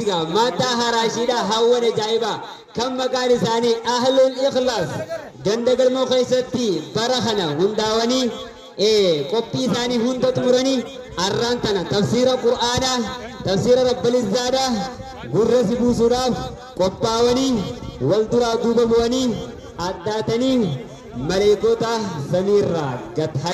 ديغا ماتا هراشيدا هاون جايبا كم مكان ثاني أهل الإخلاص جندق المخيستي برخنا هنداوني قبي ثاني هند تمرني أرانتنا تفسير القرآن تفسير رب العزة غرس بوسراف قباوني والدرا دوبواني أداتني ملائكوتا سميرا قطها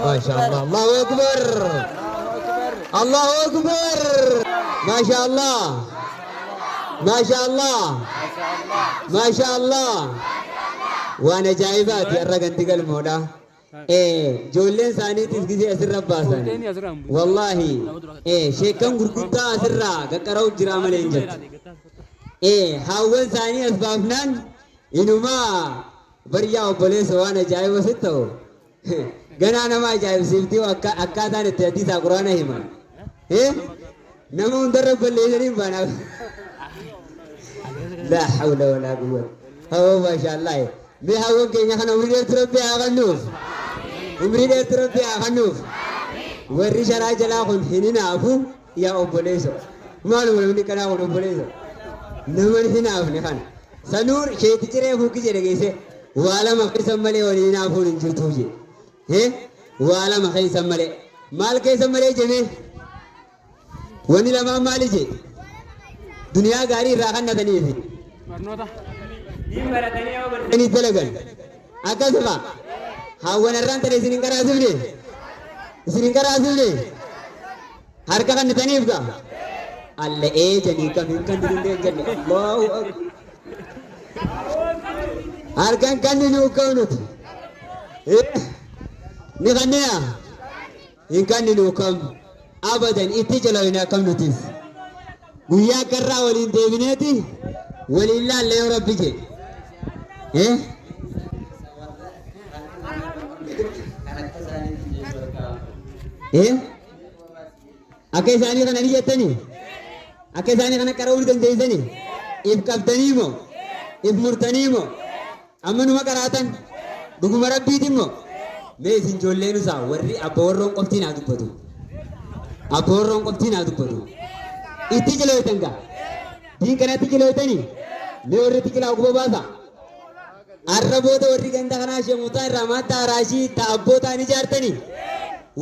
ما شاء الله الله أكبر الله أكبر ما شاء الله ما شاء الله ما شاء الله وانا جايبات يا رجل تقل مودا جولين ثاني تسقي أسر رباسان والله شيكم غرقتا أسر را كقراو جرام لينجت هاول ثاني أسبابنان إنما بريا وبوليس وانا جايب وستو جنا أنا ما جايب سيفتي وأكادان التهديد القرآن هما نمون درب اللي يدري بنا لا حول ولا قوة هو ما شاء الله بها وكين يخنا مريد تربي أغنوف مريد تربي أغنوف وري شرع جلاهم هنا أبو يا أبوليسو ما نقول مني كنا أقول أبوليسو نمر هنا أبو نخان سنور شيء تجري هو كجري جيسه والا ما في سمالي ولينا أبو نجوم توجي هه والا ما في سمالي مال كي سمالي جميل وني لما مالي جي دنيا غاري راحن نتني في ini telegan akan sama hawan orang tadi sini karasu ni harga kan ditanya juga Allah jadi kami kan dirinde jadi Allahu harga kan ini ukau nut ni kan ya ikan ini ukam abadan itu jalan ini akam nutis guya kerra walin devineti walillah le rabbi je Akai sani kana ni jetani akai sani kana karawul dan jaisani if kaptanimo if murtanimo amanu makaratan dugu marabbitimo me sin jollenu sa warri aborron qoftina dubbatu itti jaloytanga din kana tikiloytani me warri tikila ugo basa arraboota warri ganda kana shemuta ramata rashi ta'abbota ni jartani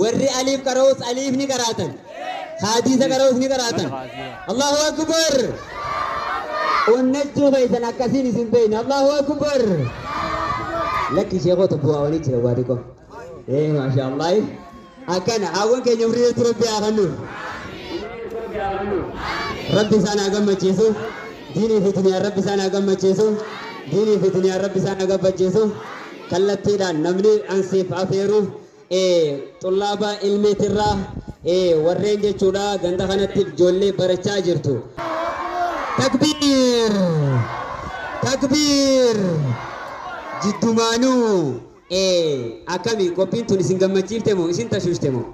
warri alif karoos alif ni karatan hadisa karoos ni karatan Allahu akbar unnajju baisan akasini sinbain Allahu akbar laki shekho tabwa wani jira wadiko masha Allah akana awan ke nyamri turbi aganu rabbi sana gammachisu dini fi dunya rabbi sana gammachisu dini fi dunya rabbi sana gammachisu kallattiidhaan namni ansiif afeeru xullaaba ilmiitirraa warreen jechuudha ganda kanatti ijoollee barachaa jirtu takbiir jiddumaanuu akkami qophiin tun isin gammachiifte moo isin tashuushte moo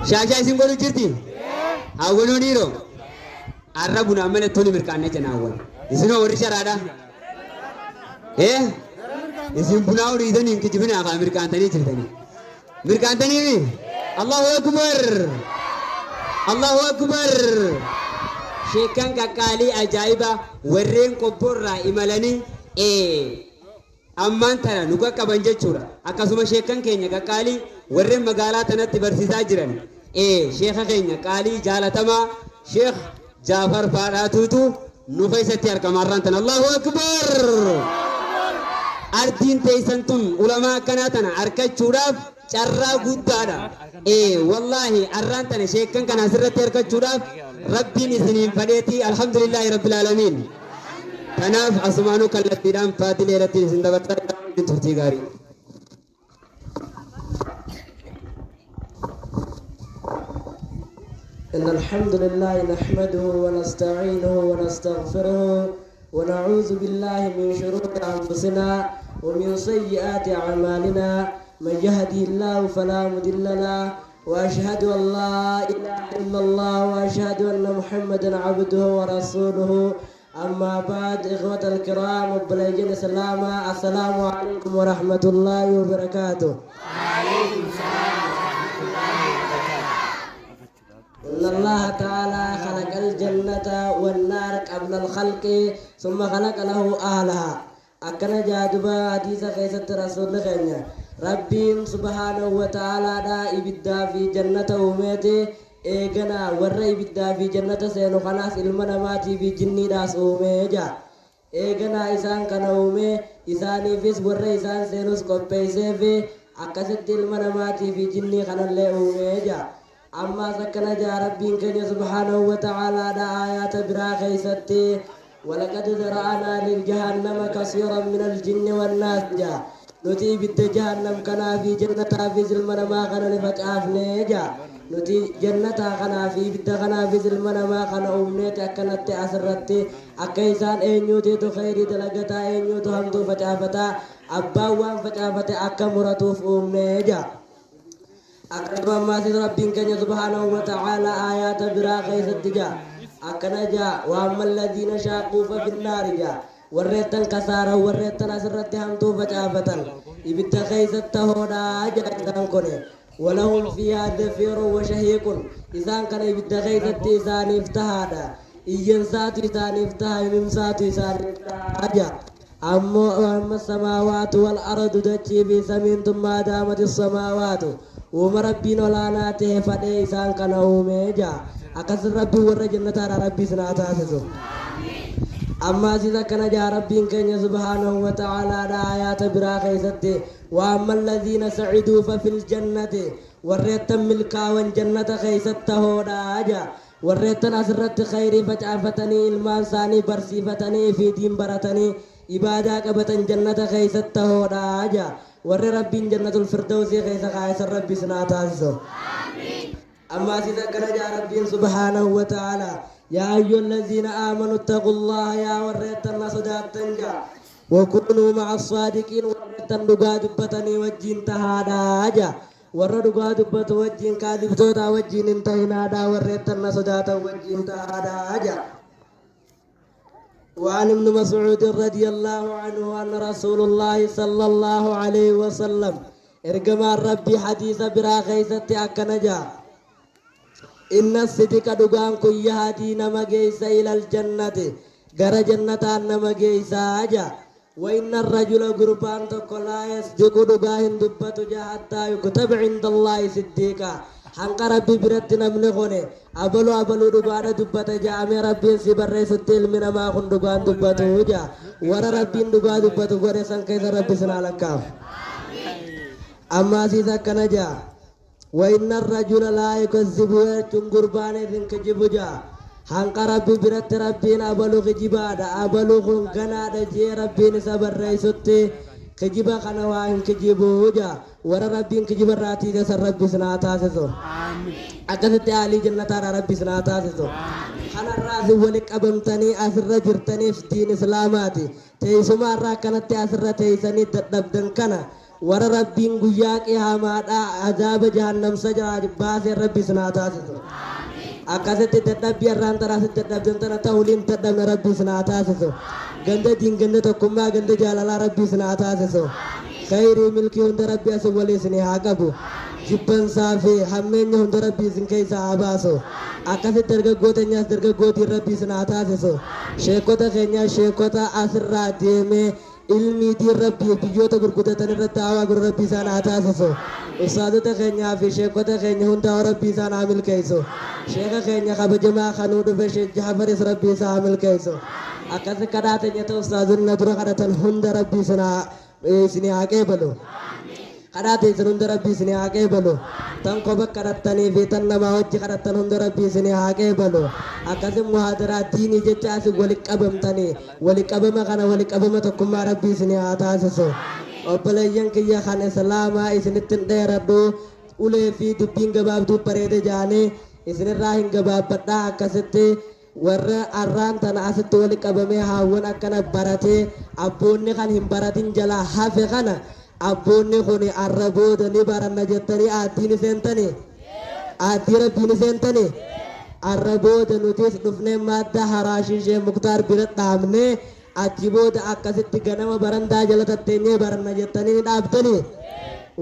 shaashaa isin godhu jirti hawwanoo dhiiroo arra buna amala tuni mirkaanne janaawwan isinoo warri sharaadha isin bunaa uriidanii hin kijibina afaa mirkaantanii jirtanii mirkaantanii Allahu akbar sheekan qaqqaalii ajaa'iba warreen qobborraa imalanii ammaan tana nu qaqqaban jechuudha akkasuma sheekan keenya qaqqaalii warreen magaalaa tanatti barsiisaa jiran sheeka keenya qaalii jaalatamaa sheekh Jaafar Faadhaatuutu nu keessatti argamarraan tan Allahu akbar ardiin teessan tun ulamaa akkanaa tana argachuudhaaf carraa guddaadha wallahi arraan tana sheekan kana asirratti argachuudhaaf rabbiin isiniin fadheeti alhamdulillahi rabbil alamin kanaaf asumaanuu kallattiidhaan faatilee irratti isin dabarsaa turtii gaarii إن الحمد لله نحمده ونستعينه ونستغفره ونعوذ بالله من شرور أنفسنا ومن سيئات أعمالنا من يهدي الله فلا مضل له وأشهد أن لا إله إلا الله وأشهد أن محمدا عبده ورسوله أما بعد إخوة الكرام وبلغين سلاما السلام عليكم ورحمة الله وبركاته. وعليكم السلام ورحمة الله وبركاته. إن الله تعالى خلق الجنة والنار قبل الخلق ثم خلق له أهلها. أكن جادبا حديث خيسة رسول خينيا ربين سبحانه وتعالى دا إبدا في جنة أمتي إيغنا ورّا إبدا في جنة سينو خناس إلمنا ماتي في جني داس أميجا إيغنا إسان كان أمي إساني فيس ورّا إسان سينوس كوبيسي في أكاسد إلمنا ماتي في جني خنال لي أميجا أما سكنا جا ربين كن سبحانه وتعالى دا آيات برا خيستي ولقد ذرأنا للجهنم كثيرا من الجن والناس جا نتي بيت جهنم كنا في جنة في زلمنا ما كنا نفتح نيجا نتي جنة كنا في بيت كنا في زلمنا ما كنا أمنيت أكنت أسرت أكيسان أنيوتي تخيري دلقتا أنيوتو همتو فتح أباوان فتح أكمرتو في أمنيجا أكرم ما سيد ربين كان سبحانه وتعالى آيات براقي ستجا أكنا جا وأما الذين شاقوا ففي النار جا وريتن كسارة وريتن أسرت همتو فجافة إبتا خيست تهودا جا إذان كوني ولهم فيها زفير وشهيق إذان كان إبتا خيست إذان افتهادا إيان ساتو إذان افتها يمم ساتو إذان افتهادا أما السماوات والأرض دجي بسمين ثم دامت السماوات ومربين ولا ناته فدي إسان كان أوميجا أكسر ربي ورجنة ربي سناتا سسو أما سيدا كان جا ربي كان سبحانه وتعالى آيات براخي ستي وأما الذين سعدوا ففي الجنة وريتم ملكا والجنة خيسته راجا وريتن أسرت خيري فجعفتني المان ثاني برسيفتني في دين برتني إبادة كبتن جنة خيسته راجا ور ربين جنة الفردوس خيسا خايس ربي سناتاسو أما سيدا كان جا ربي سبحانه وتعالى يا أيها الذين آمنوا اتقوا الله يا وريتن صدات تنجا وكونوا مع الصادقين وريتن دقا دبتني وجين تهادا warra dhugaa dubbatu wajjin kaadibtoota wajjin hin ta'inaadha warreettan na sodaata wajjin ta'aadha. وعن ابن مسعود رضي الله عنه أن رسول الله صلى الله عليه وسلم ارجما ربي حديث برا خيست أكنجا إن الصدق دقان كي يهدي نمجيس إلى الجنة غر جنة نمجيس أجا وإن الرجل قربان تقلا يصدق دقاهن دبت حتى يكتب عند الله صديقا حنق ربي برد نمنغوني أبلو دقانا دبت جامع ربي سبر ستيل من ما خن دقان دبت وجا ورا ربي دقان دبت غوري سنكيز ربي سنالكاف أما سيسا كنجا وإن الرجل لا يكذب ويرجم قربان إذن كجب جا حنق ربي برد ربين أبلو خجبادا أبلو خنقنادا جي ربين سبر ريستي خجبا خنواهم كجبو وجا ورا ربين كجب الراتي جسر ربي سناتا سسو أكثت آلي جنة ربي سناتا سسو خنا الرازي ولك أبمتني أسر جرتني في دين إسلاماتي تيسما راكنت أسر تيسني تدبدن كنا ورا ربين قياك إهامادا عذاب جهنم سجرا باس ربي سناتا سسو أكثت تدب يران تراس تدبدن تنا تولين تدبن ربي سناتا سسو ganda din ganda tokkummaa ganda jaalala rabbii sinaa taasisu khayrii milkii hunda rabbii asin walii isinii haa qabu jibbansaa fi hammeenya hunda rabbii isin keessaa haa baasu akkasitti dargaggootenyaas dargaggootiin rabbii sinaa taasisu sheekota keenyaas sheekota asirraa deemee ilmiitiin rabbii biyyoota gurguddatan irratti hawaa gurra rabbii isaan haa taasisu ustaadota keenyaa fi sheekota keenya hunda rabbii isaan haa milkeessu sheeka keenya kabajamaa kanuu dhufe sheek Jaafaris rabbii isaa haa milkeessu akkas kadhaatanya ta'u ustaazonni dura kadhatan hunda rabbii isinii haa qeebalu kadhaate isin hunda rabbii isinii haa qeebalu tan koba kadhattanii fi tan namaa wajji kadhattan hunda rabbii isinii haa qeebalu akkasin muhaadaraa diinii jecha asin walitti qabamtanii walitti qabama kana walitti qabama tokkummaa rabbii isinii haa taasisu obboleeyyan kiyya kan islaamaa isinitti hin dheeradhu ulee fi dubbiin gabaabduu bareede jaanii isinirraa hin gabaabbadhaa akkasitti warra arraan tana asitti wali qabamee haawwan akkana baratee abboonni kan hin baratin jalaa hafe kana abboonni kun arra booda ni baranna jettanii aaddiin seentanii aaddii rabbiin seentanii arra booda nutis dhufnee madda haraashii ishee muktaar bira dhaabnee achi booda akkasitti ganama barandaa jala tatteenyee baranna jettanii ni dhaabtanii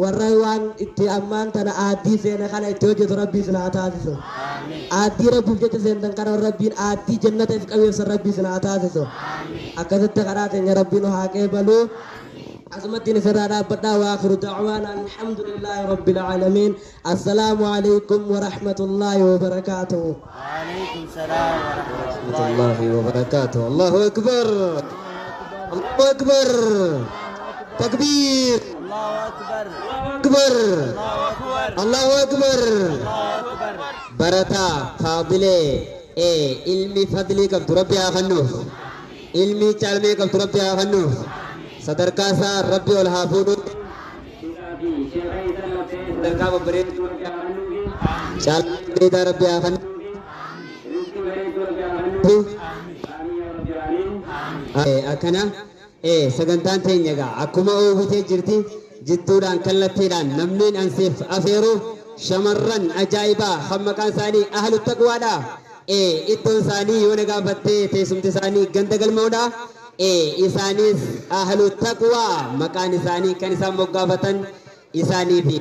warra waan itti ammaan tana aaddii seene kana itti hojjetu rabbii sinaa taasisu aaddii rabbiif jecha seentan kana rabbiin aaddii jannata if qabeessa rabbii sinaa taasisu akkasitti karaa teenya rabbiin haa qeebalu asumatti isirraa dhaabbadhaa wa akhiru da'waana alhamdulillahi rabbil aalamiin assalaamu alaykum wa rahmatullahi wa barakatuhu وعليكم السلام ورحمة الله وبركاته الله أكبر الله أكبر تكبير الله أكبر أكبر الله أكبر الله أكبر برتا فاضلة علمي فضلي كم تربي أخنوف علمي تعلمي كم تربي أخنوف صدر كاسا ربي والحافظ صدر كابا بريد شال بريد ربي أخنوف akkana sagantaan teenya egaa akkuma oofitee jirti jidduudhaan kallattiidhaan namni ansiif afeeru shamarran ajaa'ibaa kan maqaan isaanii ahlu taqwaadha. Iddoon isaanii yoo na gaafatte teessumti isaanii ganda galmoodha. Isaanis ahlu taqwaa maqaan isaanii kan isaan moggaafatan isaaniifi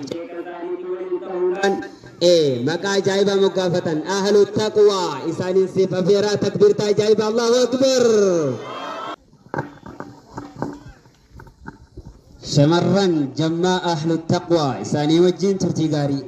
maqaa ajaa'ibaa moggaafatan ahlu taqwaa isaaniin siif afeeraa takbiirtaa ajaa'ibaa Allahu akbar. shamarran jammaa ahlu taqwaa isaanii wajjin turtii gaarii.